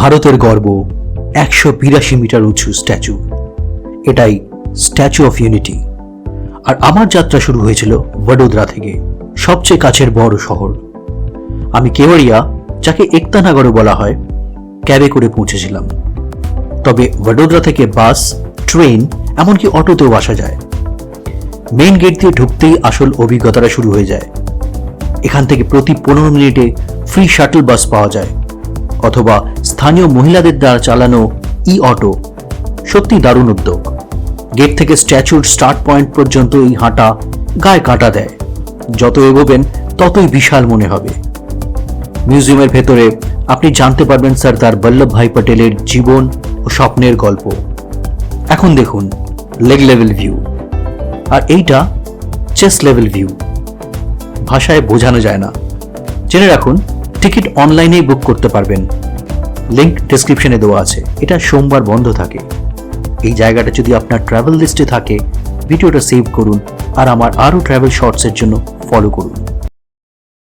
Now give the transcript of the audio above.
ভারতের গর্ব 182 মিটার উঁচু স্ট্যাচু, এটাই স্ট্যাচু অফ ইউনিটি। আর আমার যাত্রা শুরু হয়েছিল বডোদরা থেকে, সবচেয়ে কাছের বড় শহর। আমি কেওড়িয়া, যাকে একতানগরও বলা হয়, ক্যাবে করে পৌঁছেছিলাম। তবে বডোদরা থেকে বাস, ট্রেন, এমনকি অটোতেও আসা যায়। মেইন গেট দিয়ে ঢুকতেই আসল অভিজ্ঞতাটা শুরু হয়ে যায়। এখান থেকে প্রতি 15 মিনিটে ফ্রি শাটল বাস পাওয়া যায়, অথবা স্থানীয় মহিলাদের দ্বারা চালানো ই অটো। সত্যি দারুণ উদ্যোগ। গেট থেকে স্ট্যাচুর স্টার্ট পয়েন্ট পর্যন্ত এই হাঁটা গায়ে কাঁটা দেয়। যত এগোবেন ততই বিশাল মনে হবে। মিউজিয়ামের ভেতরে আপনি জানতে পারবেন সর্দার বল্লভভাই পটেলের জীবন ও স্বপ্নের গল্প। এখন দেখুন লেগ লেভেল ভিউ, আর এইটা চেস্ট লেভেল ভিউ। ভাষায় বোঝানো যায় না। জেনে রাখুন, টিকিট অনলাইনেই বুক করতে পারবেন। লিংক ডেসক্রিপশনে দেওয়া আছে। এটা সোমবার বন্ধ থাকে। এই জায়গাটা যদি আপনার ট্রাভেল লিস্টে থাকে, ভিডিওটা সেভ করুন আর আমার আরও ট্রাভেল শর্টসের জন্য ফলো করুন।